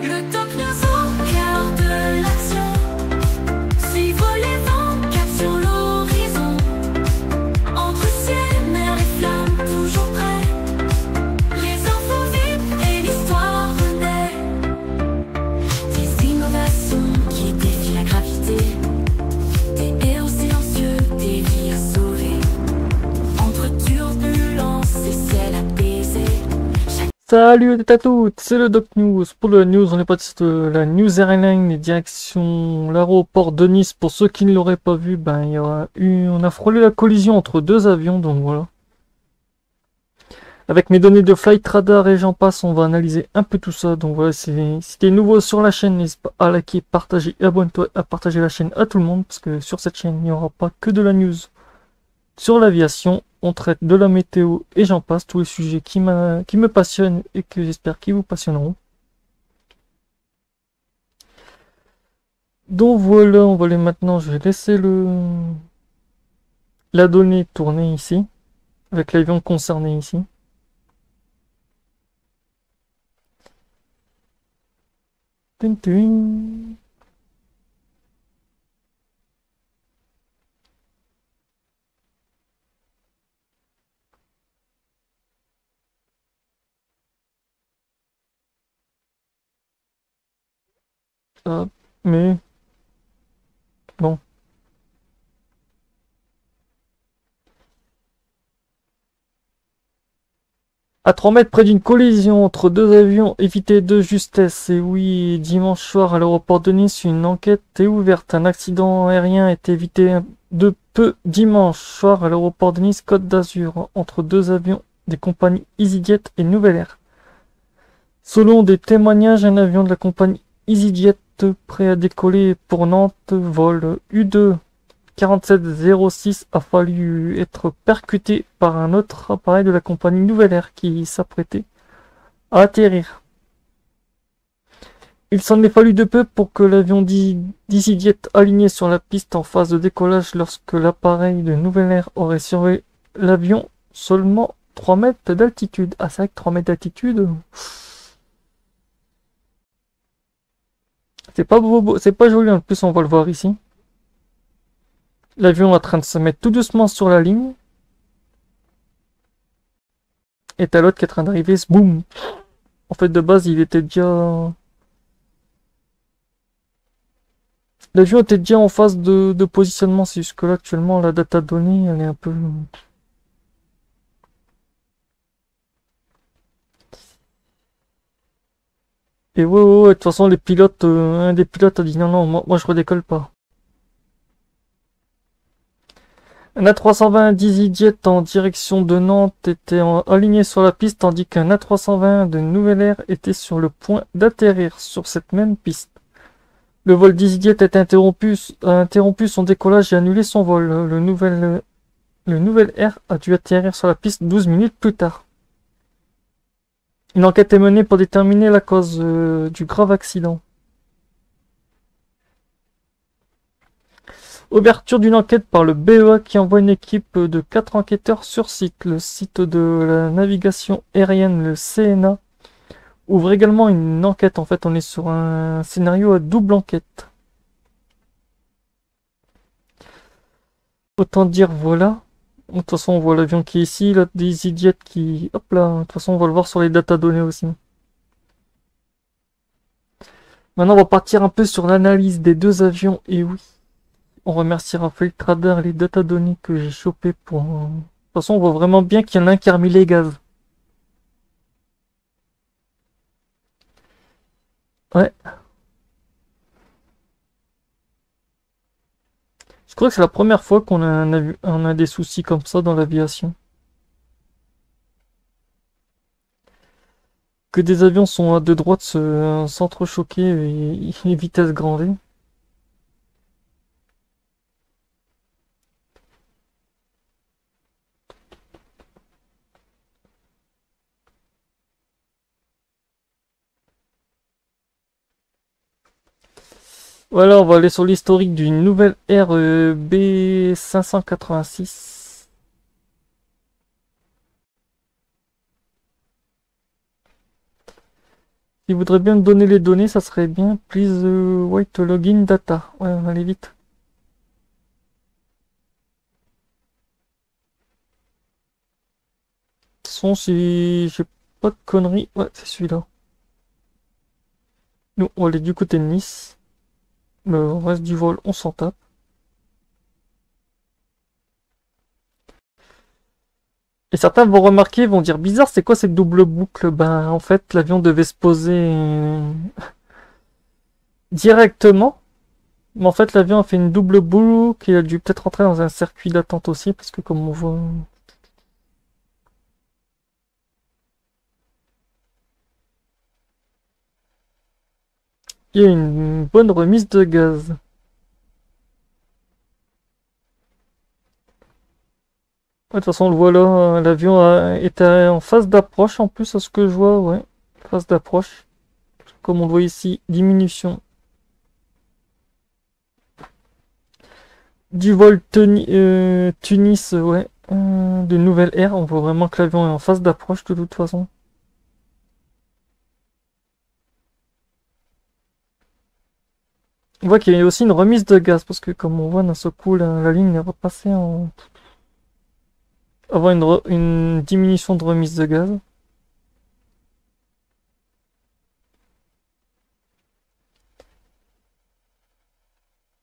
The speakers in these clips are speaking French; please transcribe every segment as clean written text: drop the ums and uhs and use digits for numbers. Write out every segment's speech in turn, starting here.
Le top news au cœur de l'action. Suivre les vents, cap sur l'horizon. Entre ciel, mer et flammes, toujours prêts. Les infos vite et l'histoire renaît. Des innovations qui défient la gravité. Des héros silencieux, des vies à sauver. Entre turbulences et ciel apaisé. Salut à toutes, c'est le Doc News. Pour le news, on est parti de la News Airline et direction l'aéroport de Nice. Pour ceux qui ne l'auraient pas vu, on a frôlé la collision entre deux avions, donc voilà. Avec mes données de Flight Radar et j'en passe, on va analyser un peu tout ça. Donc voilà, si t'es nouveau sur la chaîne, n'hésite pas à liker, partager et abonne-toi à partager la chaîne à tout le monde. Parce que sur cette chaîne, il n'y aura pas que de la news sur l'aviation. On traite de la météo et j'en passe, tous les sujets qui me passionnent et que j'espère qu'ils vous passionneront. Donc voilà, on va aller maintenant, je vais laisser la donnée tourner ici, avec l'avion concerné ici. Tin, tin. Ah, mais bon. À 3 mètres près d'une collision entre deux avions, évitée de justesse. Et oui, dimanche soir à l'aéroport de Nice, une enquête est ouverte. Un accident aérien est évité de peu dimanche soir à l'aéroport de Nice, Côte d'Azur, entre deux avions des compagnies EasyJet et Nouvelle Air. Selon des témoignages, un avion de la compagnie EasyJet prêt à décoller pour Nantes, vol U2 4706 a fallu être percuté par un autre appareil de la compagnie Nouvelle Air qui s'apprêtait à atterrir. Il s'en est fallu de peu pour que l'avion d'EasyJet aligné sur la piste en phase de décollage lorsque l'appareil de Nouvelle Air aurait survolé l'avion seulement 3 mètres d'altitude. Ah, c'est vrai que 3 mètres d'altitude, c'est pas beau, c'est pas joli. En plus, on va le voir ici. L'avion est en train de se mettre tout doucement sur la ligne. Et t'as l'autre qui est en train d'arriver, boum. En fait, de base, il était déjà... L'avion était déjà en phase de positionnement. C'est juste que là, actuellement, la data donnée, elle est un peu... Et ouais, de toute façon, les pilotes, un des pilotes a dit non, non, moi je redécolle pas. Un A320 d'EasyJet en direction de Nantes était aligné sur la piste tandis qu'un A320 de Nouvelle Air était sur le point d'atterrir sur cette même piste. Le vol d'EasyJet a interrompu son décollage et annulé son vol. Le Nouvelle Air a dû atterrir sur la piste 12 minutes plus tard. Une enquête est menée pour déterminer la cause du grave accident. Ouverture d'une enquête par le BEA qui envoie une équipe de 4 enquêteurs sur site. Le site de la navigation aérienne, le CNA, ouvre également une enquête. En fait, on est sur un scénario à double enquête. Autant dire voilà. De toute façon, on voit l'avion qui est ici, là, des EasyJet qui... Hop là, de toute façon, on va le voir sur les datas données aussi. Maintenant, on va partir un peu sur l'analyse des deux avions. Et oui, on remerciera Flight Radar et les datas données que j'ai chopé pour... De toute façon, on voit vraiment bien qu'il y en a un qui a remis les gaz. Ouais. Je crois que c'est la première fois qu'on on a des soucis comme ça dans l'aviation. Que des avions sont à deux droites s'entrechoquer et vitesse grand V. Voilà, on va aller sur l'historique d'une Nouvelle Air B586. S'il voudrait bien me donner les données, ça serait bien. Please wait login data. Ouais, on va aller vite. De toute façon, si j'ai pas de conneries, ouais, c'est celui-là. Nous, on va aller du côté de Nice. Le reste du vol, on s'en tape. Et certains vont remarquer, vont dire bizarre, c'est quoi cette double boucle? Ben, en fait, l'avion devait se poser directement. Mais en fait, l'avion a fait une double boucle et a dû peut-être rentrer dans un circuit d'attente aussi, parce que comme on voit. Il y a une bonne remise de gaz. Ouais, de toute façon, on le voit là, l'avion était en phase d'approche en plus, à ce que je vois, ouais. Phase d'approche. Comme on le voit ici, diminution du vol Tunis, ouais. De Nouvelle Air, on voit vraiment que l'avion est en phase d'approche de toute façon. On voit qu'il y a aussi une remise de gaz, parce que comme on voit d'un seul coup, la ligne est repassée en... Avoir une diminution de remise de gaz. Ouais,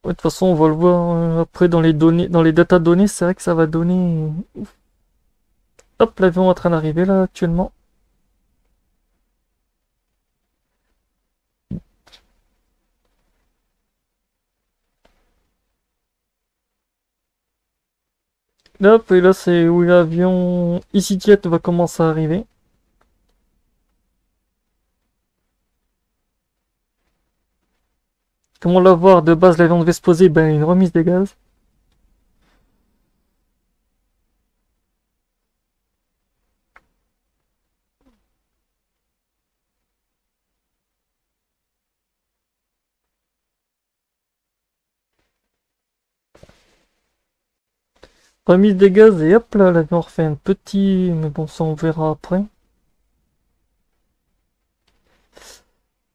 de toute façon, on va le voir après dans les données, dans les data données, c'est vrai que ça va donner. Hop, l'avion est en train d'arriver là actuellement. Hop, et là c'est où l'avion EasyJet va commencer à arriver. Comme on l'a voir, de base l'avion devait se poser, ben une remise des gaz. Remise des gaz et hop là, l'avion refait un petit... Mais bon, ça on verra après.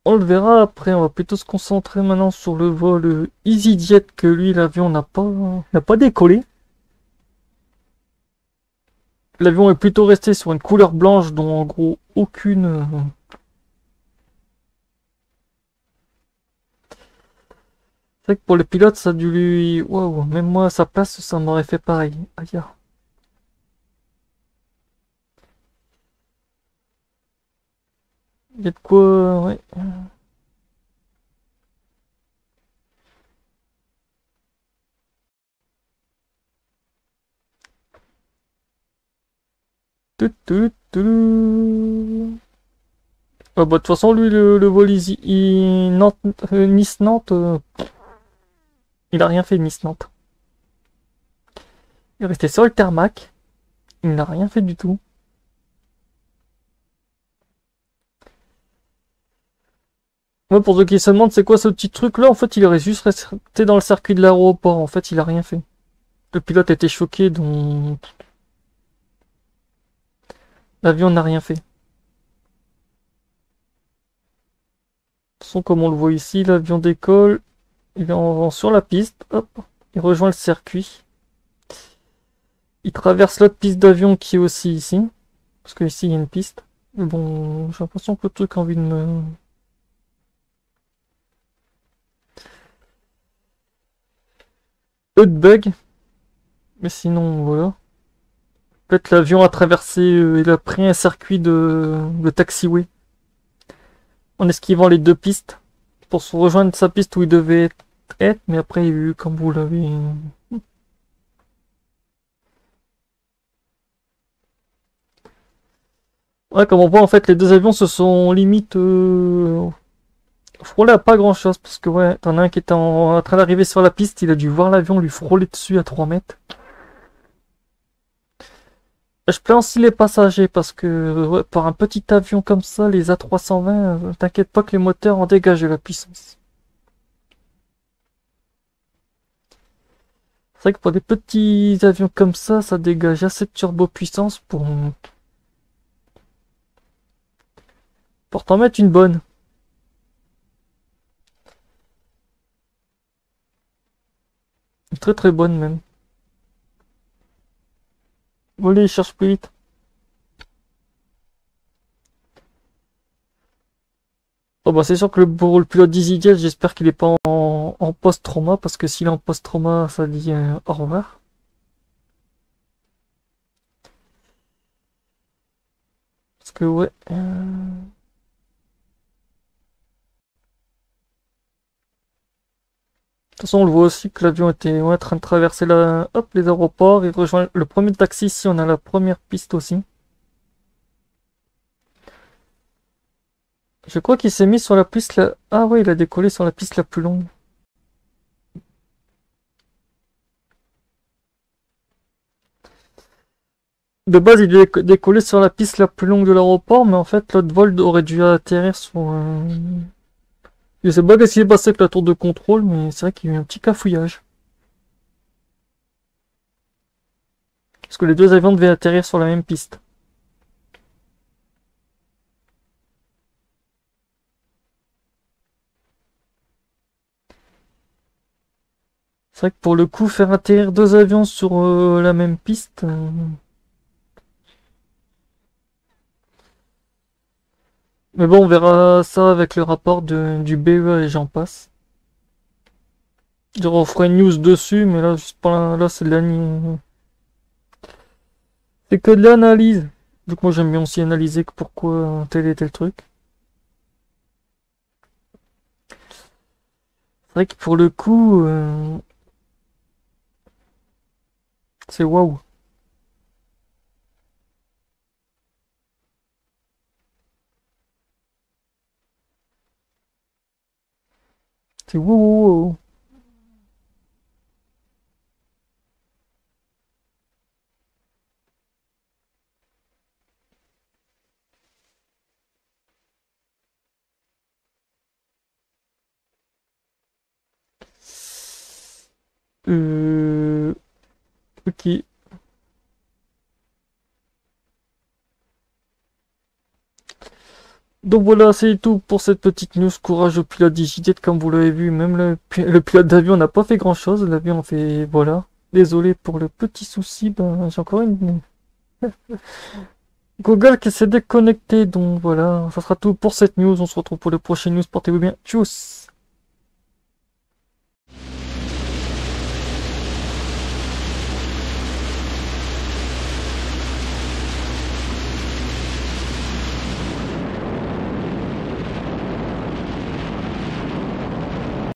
On le verra après, on va plutôt se concentrer maintenant sur le vol EasyJet que lui, l'avion n'a pas décollé. L'avion est plutôt resté sur une couleur blanche dont en gros aucune... C'est vrai que pour le pilote, ça a dû lui... Waouh, même moi à sa place, ça m'aurait fait pareil. Aïe. Il y a de quoi... Ouais. Ah bah de toute façon, lui, le vol Nice-Nantes, il a rien fait Nice-Nantes. Il est resté sur le tarmac. Il n'a rien fait du tout. Moi, pour ceux qui se demandent c'est quoi ce petit truc là, en fait, il aurait juste resté dans le circuit de l'aéroport. En fait, il a rien fait. Le pilote était choqué, donc l'avion n'a rien fait. De toute façon, comme on le voit ici, l'avion décolle. Il est sur la piste. Hop, il rejoint le circuit. Il traverse l'autre piste d'avion qui est aussi ici. Parce que ici, il y a une piste. Mais bon, j'ai l'impression que le truc a envie de me... Peu de bugs. Mais sinon, voilà. Peut-être l'avion a traversé, il a pris un circuit de taxiway. En esquivant les deux pistes. Pour se rejoindre sa piste où il devait être. Mais après, il y a eu, comme vous l'avez... Ouais, comme on voit, en fait, les deux avions se sont limite frôlés à pas grand-chose. Parce que, ouais, t'en as un qui était en train d'arriver sur la piste. Il a dû voir l'avion lui frôler dessus à 3 mètres. Je plains aussi les passagers parce que ouais, pour un petit avion comme ça, les A320, t'inquiète pas que les moteurs en dégagent de la puissance. C'est vrai que pour des petits avions comme ça dégage assez de turbo-puissance pour t'en mettre une bonne. Très très bonne même. Bon, allez, cherche plus vite. Oh bah c'est sûr que pour le pilote d'EasyJet, j'espère qu'il est pas en post-trauma, parce que s'il est en post-trauma, ça dit au revoir. Parce que ouais. De toute façon, on le voit aussi que l'avion était en train de traverser hop, les aéroports. Il rejoint le premier taxi si on a la première piste aussi. Je crois qu'il s'est mis sur la piste là. Ah ouais, il a décollé sur la piste la plus longue. De base, il est décollé sur la piste la plus longue de l'aéroport, mais en fait, l'autre vol aurait dû atterrir sur. Je sais pas qu'est-ce qui s'est passé avec la tour de contrôle, mais c'est vrai qu'il y a eu un petit cafouillage. Parce que les deux avions devaient atterrir sur la même piste. C'est vrai que pour le coup, faire atterrir deux avions sur la même piste. Mais bon, on verra ça avec le rapport du BE et j'en passe. On fera une news dessus, mais là, juste pour là, c'est de c'est que de l'analyse. Donc moi, j'aime bien aussi analyser que pourquoi tel et tel truc. C'est vrai que pour le coup, c'est waouh. C'est waouh. Ok. Donc voilà, c'est tout pour cette petite news. Courage au pilote d'EasyJet, comme vous l'avez vu. Même le pilote d'avion n'a pas fait grand chose. L'avion a fait. Voilà. Désolé pour le petit souci. Ben, j'ai encore une. Google qui s'est déconnecté. Donc voilà, ça sera tout pour cette news. On se retrouve pour le prochain news. Portez-vous bien. Tchuss!